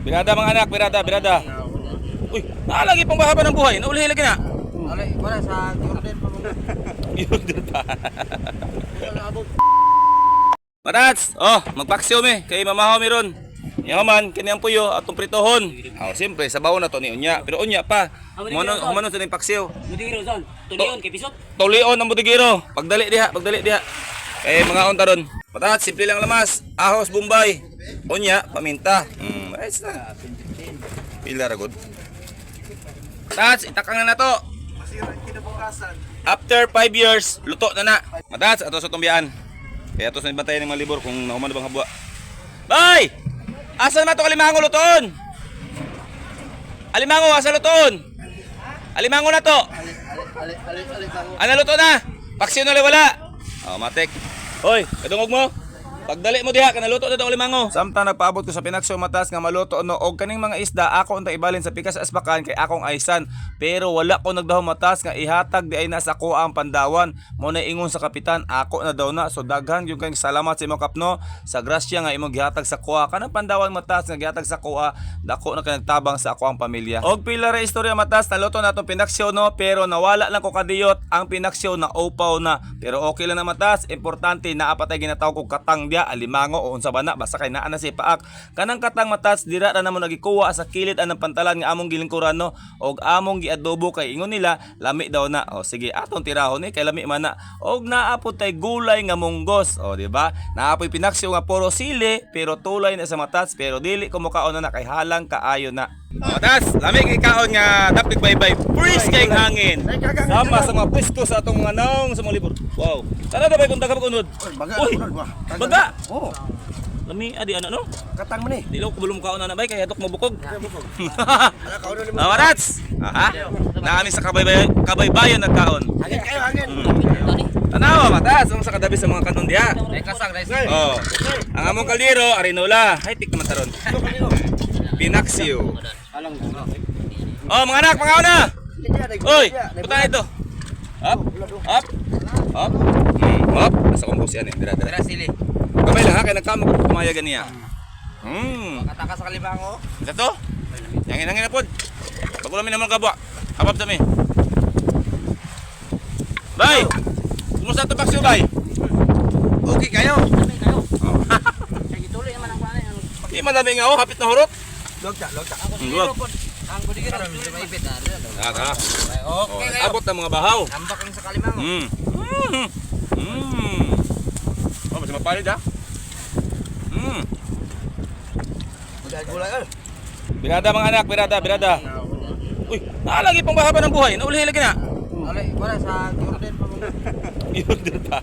Birada mga anak, birada, birada. Uy, naalagi pang bahaba ng buhay. Naulihi lagi na. Alay, wala sa Jordan pa mo. Yun pa. Matats, magpaksiw mi. Kay mamahaw mi ron. Yaman, kanyang puyo atong pritohon. Siyempre, sabaw na to ni unya. Pero unya pa. Humano sa ning paksiw. Budigiro zon. Tulion kay pisot. Tulion ang budigiro. Pagdali diha, pagdali diha. Kay mga unta ron. Matats, simple lang lamas. Ahos, Bombay. Unya, paminta. Ayos na. Pila ra gud. Matats, itakang na to. After 5 years, luto na na. Matats, ato sa tumbiyaan. Kaya ato sa bantayan ng mga libor kung nahuman na bang habwa. Bay! Asa naman ito alimango lutoon? Alimango, asa lutoon? Alimango na to. Ano luto na? Paksiyo na wala. Matik. Hoy, kadungog mo. Pagdali mo diha kanaluto na daw limango. Samtang nagpaabot ko sa Pinaksyo Matas nga maluto no og kaning mga isda ako untang ibalin sa pikas asbakan kay akong aysan. Pero wala ko nagdaw Matas nga ihatag di ay na sa ko ang pandawan. Mo na ingon sa kapitan ako na daw na. So daghan yung kang salamat sa imong kapno sa grasya nga imong gihatag sa kuha. Kanang pandawan Matas nga gihatag sa kuha dako na kay nagtabang sa ako ang pamilya. Og pila ra istorya Matas naluto natong Pinaksyo no pero nawala lang ko kadiyot ang Pinaksyo na upaw na. Pero okay lang na Matas, importante naa patay ginatawag kog katang alimango o unsa bana basta kay naa na si paak kanang katang Matas dira ra namo nagikuha sa kilid anang pantalan nga among gilingkuran no og among giadobo kay ingon nila lami daw na sige atong tirahon kay lami man na og naapod tay gulay nga munggos di ba naapoy Pinaksyo nga puro sili pero tulay na sa Matas pero dili ko mokaon na kay halang kaayo na. Matas, lamig ikaon nga dapig baybay freeze kay hangin sama sa mga pwesto sa atong mga naong sa mga libur. Wow, tara na ba kung daga unod? Uy, baga. Lami adi ano no? Katang mo ni. Di ko bulong kaon na bay kay atok mabukog. Matats. Naami sa kabaybayan nagkaon. Hangin kayo, hangin. Tanawa Matas, ang sa kadabi sa mga kanon diha. Ay kasang guys. Ang among kaldero arinola, hay tik naman taron. Pinaksyo. Mga anak, mga una. Uy, puta ito. Up. Up. Up. Up. Nasa kumbos yan eh. Dira. sili. Kamay lang ha, kaya nagkamok kumayagan niya. Kataka sa kalimango. Ito to? Yangin na po. Bago namin naman kabwa. Kapap kami. Bay! Kumusta ito paksyo, bay? Okay kayo. Kay tuloy naman ang kuan. Di madami nga ako, hapit na hurot. Logta. Luwag. Ang budigiro tuloy maipit na. Tara. Okay kayo. Abot ng mga bahaw. Ambak ang sa kalimango. Masih mapalid ha? Gulay. Birada mga anak, birada. Uy, naalagi pang bahaba ng buhay. Naulihi lagi na. Alay, wala sa Jordan pa mo. Yun pa.